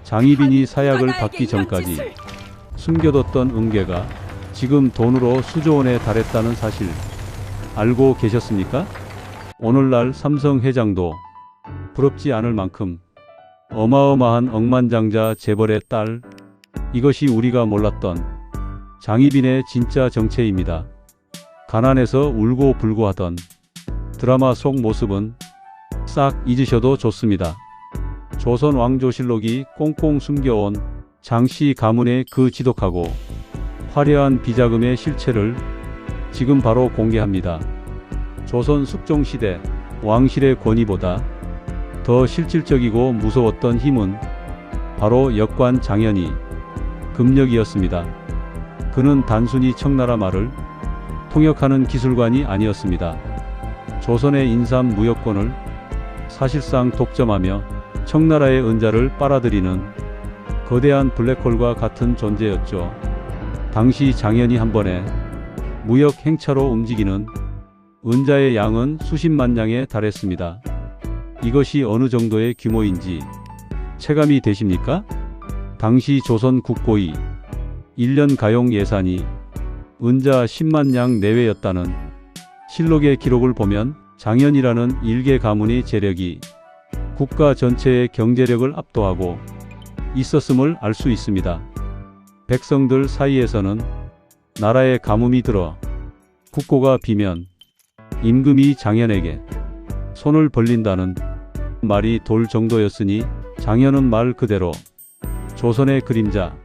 장희빈이 사약을 받기 전까지 숨겨뒀던 음계가 지금 돈으로 수조원에 달했다는 사실 알고 계셨습니까? 오늘날 삼성 회장도 부럽지 않을 만큼 어마어마한 억만장자 재벌의 딸, 이것이 우리가 몰랐던 장희빈의 진짜 정체입니다. 가난해서 울고불고 하던 드라마 속 모습은 싹 잊으셔도 좋습니다. 조선 왕조실록이 꽁꽁 숨겨온 장씨 가문의 그 지독하고 화려한 비자금의 실체를 지금 바로 공개합니다. 조선 숙종시대 왕실의 권위보다 더 실질적이고 무서웠던 힘은 바로 역관 장현희, 금력이었습니다. 그는 단순히 청나라 말을 통역하는 기술관이 아니었습니다. 조선의 인삼 무역권을 사실상 독점하며 청나라의 은자를 빨아들이는 거대한 블랙홀과 같은 존재였죠. 당시 장현희 한 번에 무역 행차로 움직이는 은자의 양은 수십만 냥에 달했습니다. 이것이 어느 정도의 규모인지 체감이 되십니까? 당시 조선 국고의 1년 가용 예산이 은자 10만 냥 내외였다는 실록의 기록을 보면 장현이라는 일개 가문의 재력이 국가 전체의 경제력을 압도하고 있었음을 알 수 있습니다. 백성들 사이에서는 나라의 가뭄이 들어 국고가 비면 임금이 장현에게 손을 벌린다는 말이 돌 정도였으니 장현은 말 그대로 조선의 그림자,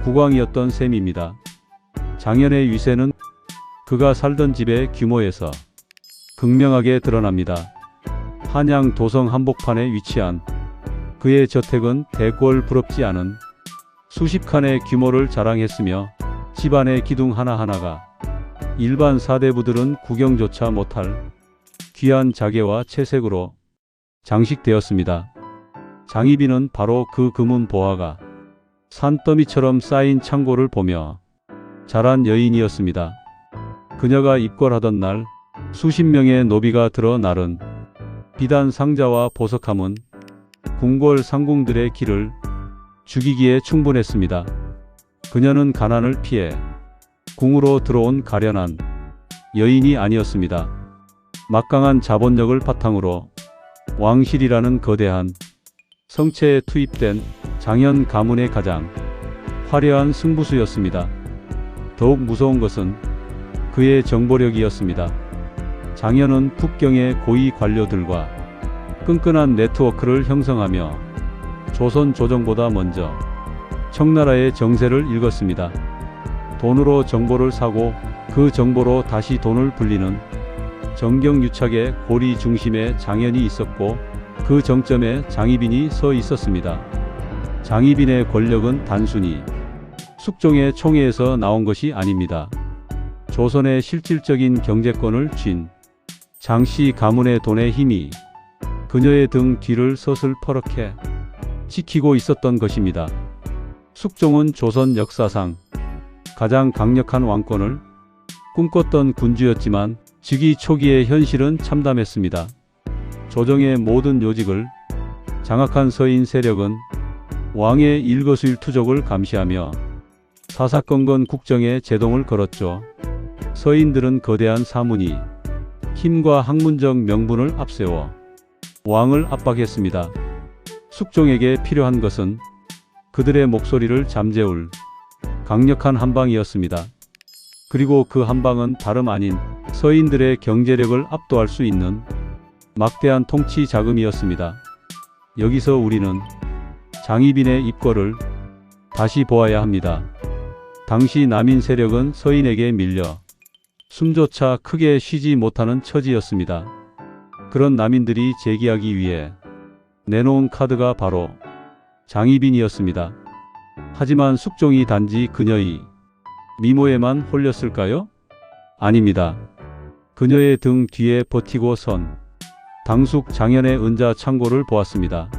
국왕이었던 셈입니다. 장현의 위세는 그가 살던 집의 규모에서 극명하게 드러납니다. 한양 도성 한복판에 위치한 그의 저택은 대궐 부럽지 않은 수십 칸의 규모를 자랑했으며 집안의 기둥 하나하나가 일반 사대부들은 구경조차 못할 귀한 자개와 채색으로 장식되었습니다. 장희빈은 바로 그 금은 보화가 산더미처럼 쌓인 창고를 보며 자란 여인이었습니다. 그녀가 입궐하던 날 수십 명의 노비가 들어 나른 비단 상자와 보석함은 궁궐 상궁들의 기를 죽이기에 충분했습니다. 그녀는 가난을 피해 궁으로 들어온 가련한 여인이 아니었습니다. 막강한 자본력을 바탕으로 왕실이라는 거대한 성체에 투입된 장현 가문의 가장 화려한 승부수였습니다. 더욱 무서운 것은 그의 정보력이었습니다. 장현은 북경의 고위 관료들과 끈끈한 네트워크를 형성하며 조선 조정보다 먼저 청나라의 정세를 읽었습니다. 돈으로 정보를 사고 그 정보로 다시 돈을 불리는 정경유착의 고리 중심에 장현이 있었고 그 정점에 장희빈이 서 있었습니다. 장희빈의 권력은 단순히 숙종의 총애에서 나온 것이 아닙니다. 조선의 실질적인 경제권을 쥔 장씨 가문의 돈의 힘이 그녀의 등 뒤를 서슬퍼렇게 지키고 있었던 것입니다. 숙종은 조선 역사상 가장 강력한 왕권을 꿈꿨던 군주였지만 즉위 초기의 현실은 참담했습니다. 조정의 모든 요직을 장악한 서인 세력은 왕의 일거수일투족을 감시하며 사사건건 국정에 제동을 걸었죠. 서인들은 거대한 사문이 힘과 학문적 명분을 앞세워 왕을 압박했습니다. 숙종에게 필요한 것은 그들의 목소리를 잠재울 강력한 한방이었습니다. 그리고 그 한방은 다름 아닌 서인들의 경제력을 압도할 수 있는 막대한 통치 자금이었습니다. 여기서 우리는 장희빈의 입궐을 다시 보아야 합니다. 당시 남인 세력은 서인에게 밀려 숨조차 크게 쉬지 못하는 처지였습니다. 그런 남인들이 제기하기 위해 내놓은 카드가 바로 장희빈이었습니다. 하지만 숙종이 단지 그녀의 미모에만 홀렸을까요? 아닙니다. 그녀의 등 뒤에 버티고 선 당숙 장현의 은자 창고를 보았습니다.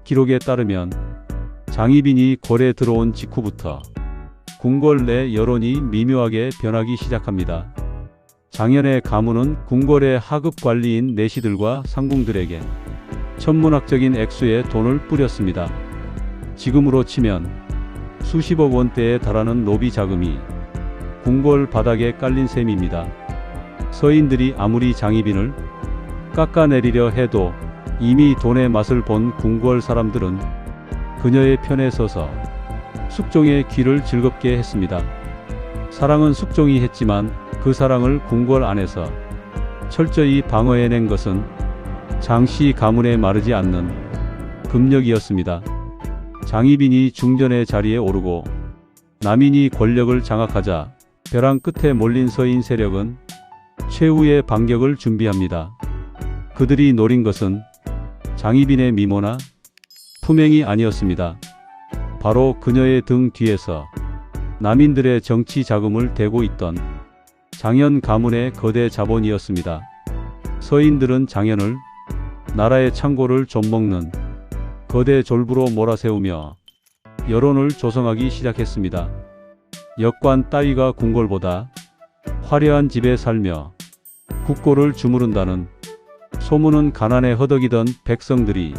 기록에 따르면 장희빈이 궐에 들어온 직후부터 궁궐 내 여론이 미묘하게 변하기 시작합니다. 장현의 가문은 궁궐의 하급 관리인 내시들과 상궁들에게 천문학적인 액수의 돈을 뿌렸습니다. 지금으로 치면 수십억 원대에 달하는 로비 자금이 궁궐 바닥에 깔린 셈입니다. 서인들이 아무리 장희빈을 깎아내리려 해도 이미 돈의 맛을 본 궁궐 사람들은 그녀의 편에 서서 숙종의 귀를 즐겁게 했습니다. 사랑은 숙종이 했지만 그 사랑을 궁궐 안에서 철저히 방어해낸 것은 장씨 가문에 마르지 않는 금력이었습니다. 장희빈이 중전의 자리에 오르고 남인이 권력을 장악하자 벼랑 끝에 몰린 서인 세력은 최후의 반격을 준비합니다. 그들이 노린 것은 장희빈의 미모나 품행이 아니었습니다. 바로 그녀의 등 뒤에서 남인들의 정치 자금을 대고 있던 장현 가문의 거대 자본이었습니다. 서인들은 장현을 나라의 창고를 좀먹는 거대 졸부로 몰아세우며 여론을 조성하기 시작했습니다. 역관 따위가 궁궐보다 화려한 집에 살며 국고를 주무른다는 소문은 가난에 허덕이던 백성들이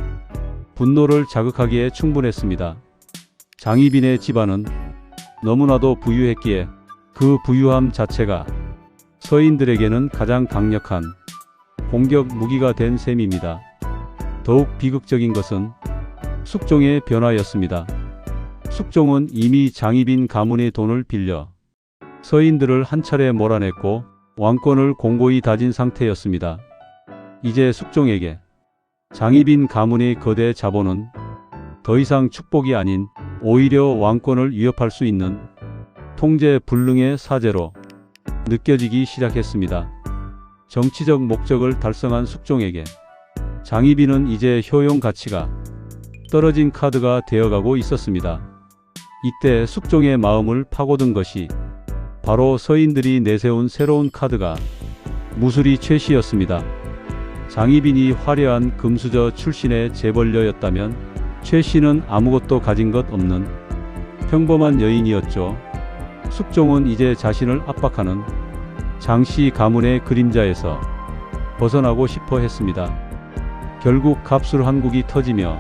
분노를 자극하기에 충분했습니다. 장희빈의 집안은 너무나도 부유했기에 그 부유함 자체가 서인들에게는 가장 강력한 공격 무기가 된 셈입니다. 더욱 비극적인 것은 숙종의 변화였습니다. 숙종은 이미 장희빈 가문의 돈을 빌려 서인들을 한 차례 몰아냈고 왕권을 공고히 다진 상태였습니다. 이제 숙종에게 장희빈 가문의 거대 자본은 더 이상 축복이 아닌 오히려 왕권을 위협할 수 있는 통제 불능의 사제로 느껴지기 시작했습니다. 정치적 목적을 달성한 숙종에게 장희빈은 이제 효용 가치가 떨어진 카드가 되어가고 있었습니다. 이때 숙종의 마음을 파고든 것이 바로 서인들이 내세운 새로운 카드가 무술이 최씨였습니다. 장희빈이 화려한 금수저 출신의 재벌녀였다면 최씨는 아무것도 가진 것 없는 평범한 여인이었죠. 숙종은 이제 자신을 압박하는 장씨 가문의 그림자에서 벗어나고 싶어 했습니다. 결국 갑술한국이 터지며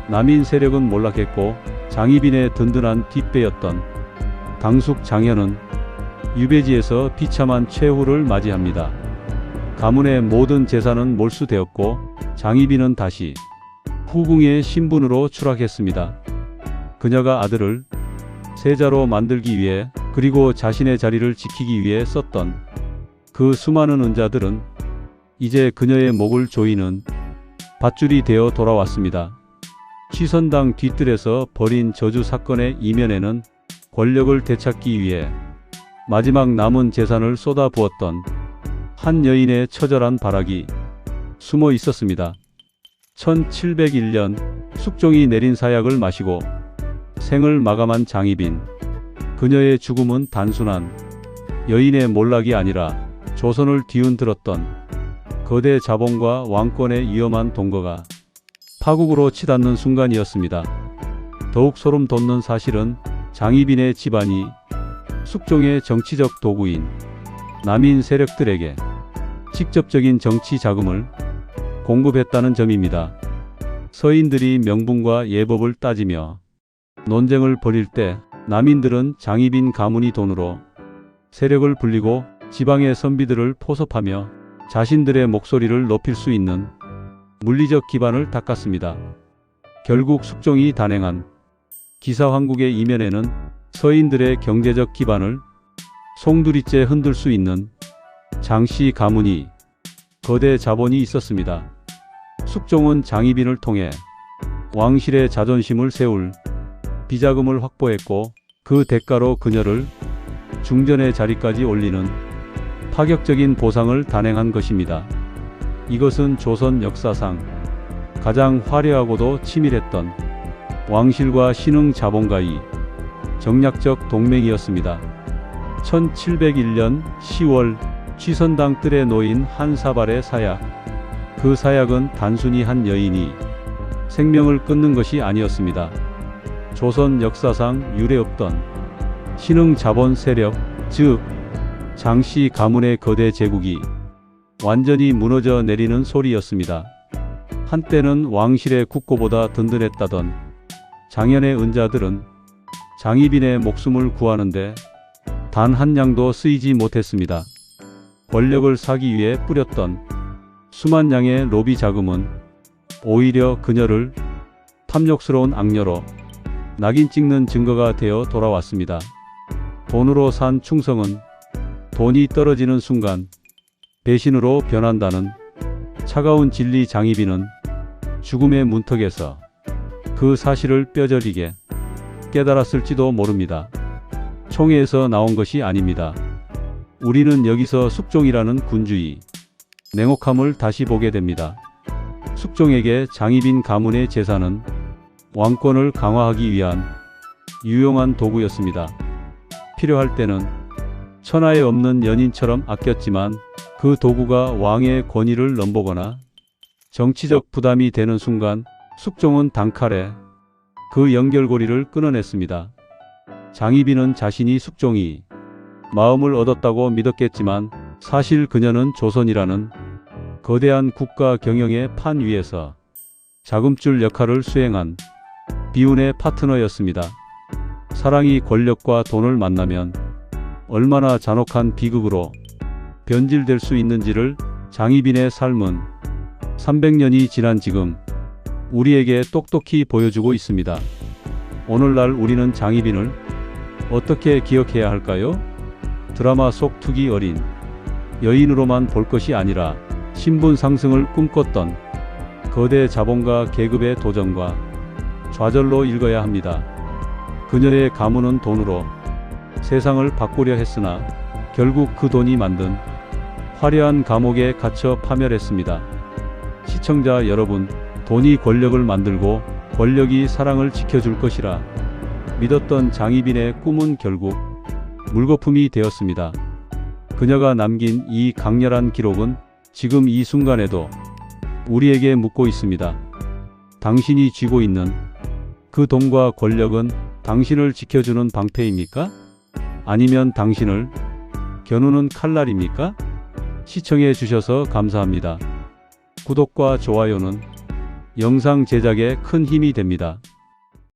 남인 세력은 몰락했고 장희빈의 든든한 뒷배였던 당숙 장현은 유배지에서 비참한 최후를 맞이합니다. 가문의 모든 재산은 몰수되었고 장희빈은 다시 후궁의 신분으로 추락했습니다. 그녀가 아들을 세자로 만들기 위해 그리고 자신의 자리를 지키기 위해 썼던 그 수많은 은자들은 이제 그녀의 목을 조이는 밧줄이 되어 돌아왔습니다. 취선당 뒤뜰에서 벌인 저주 사건의 이면에는 권력을 되찾기 위해 마지막 남은 재산을 쏟아부었던 한 여인의 처절한 발악이 숨어 있었습니다. 1701년 숙종이 내린 사약을 마시고 생을 마감한 장희빈. 그녀의 죽음은 단순한 여인의 몰락이 아니라 조선을 뒤흔들었던 거대 자본과 왕권의 위험한 동거가 파국으로 치닫는 순간이었습니다. 더욱 소름 돋는 사실은 장희빈의 집안이 숙종의 정치적 도구인 남인 세력들에게 직접적인 정치 자금을 공급했다는 점입니다. 서인들이 명분과 예법을 따지며 논쟁을 벌일 때 남인들은 장희빈 가문이 돈으로 세력을 불리고 지방의 선비들을 포섭하며 자신들의 목소리를 높일 수 있는 물리적 기반을 닦았습니다. 결국 숙종이 단행한 기사황국의 이면에는 서인들의 경제적 기반을 송두리째 흔들 수 있는 장씨 가문이 거대 자본이 있었습니다. 숙종은 장희빈을 통해 왕실의 자존심을 세울 비자금을 확보했고 그 대가로 그녀를 중전의 자리까지 올리는 파격적인 보상을 단행한 것입니다. 이것은 조선 역사상 가장 화려하고도 치밀했던 왕실과 신흥 자본가의 정략적 동맹이었습니다. 1701년 10월 취선당 뜰에 놓인 한 사발의 사약. 그 사약은 단순히 한 여인이 생명을 끊는 것이 아니었습니다. 조선 역사상 유례없던 신흥 자본 세력, 즉 장씨 가문의 거대 제국이 완전히 무너져 내리는 소리였습니다. 한때는 왕실의 국고보다 든든했다던 장현의 은자들은 장희빈의 목숨을 구하는데 단 한 냥도 쓰이지 못했습니다. 권력을 사기 위해 뿌렸던 수만 냥의 로비 자금은 오히려 그녀를 탐욕스러운 악녀로 낙인 찍는 증거가 되어 돌아왔습니다. 돈으로 산 충성은 돈이 떨어지는 순간 배신으로 변한다는 차가운 진리. 장희빈은 죽음의 문턱에서 그 사실을 뼈저리게 깨달았을지도 모릅니다. 총회에서 나온 것이 아닙니다. 우리는 여기서 숙종이라는 군주의 냉혹함을 다시 보게 됩니다. 숙종에게 장희빈 가문의 재산은 왕권을 강화하기 위한 유용한 도구였습니다. 필요할 때는 천하에 없는 연인처럼 아꼈지만 그 도구가 왕의 권위를 넘보거나 정치적 부담이 되는 순간 숙종은 단칼에 그 연결고리를 끊어냈습니다. 장희빈은 자신이 숙종이 마음을 얻었다고 믿었겠지만 사실 그녀는 조선이라는 거대한 국가 경영의 판 위에서 자금줄 역할을 수행한 비운의 파트너였습니다. 사랑이 권력과 돈을 만나면 얼마나 잔혹한 비극으로 변질될 수 있는지를 장희빈의 삶은 300년이 지난 지금 우리에게 똑똑히 보여주고 있습니다. 오늘날 우리는 장희빈을 어떻게 기억해야 할까요? 드라마 속 투기 어린 여인으로만 볼 것이 아니라 신분 상승을 꿈꿨던 거대 자본가 계급의 도전과 좌절로 읽어야 합니다. 그녀의 가문은 돈으로 세상을 바꾸려 했으나 결국 그 돈이 만든 화려한 감옥에 갇혀 파멸했습니다. 시청자 여러분, 돈이 권력을 만들고 권력이 사랑을 지켜줄 것이라 믿었던 장희빈의 꿈은 결국 물거품이 되었습니다. 그녀가 남긴 이 강렬한 기록은 지금 이 순간에도 우리에게 묻고 있습니다. 당신이 쥐고 있는 그 돈과 권력은 당신을 지켜주는 방패입니까? 아니면 당신을 겨누는 칼날입니까? 시청해 주셔서 감사합니다. 구독과 좋아요는 영상 제작에 큰 힘이 됩니다.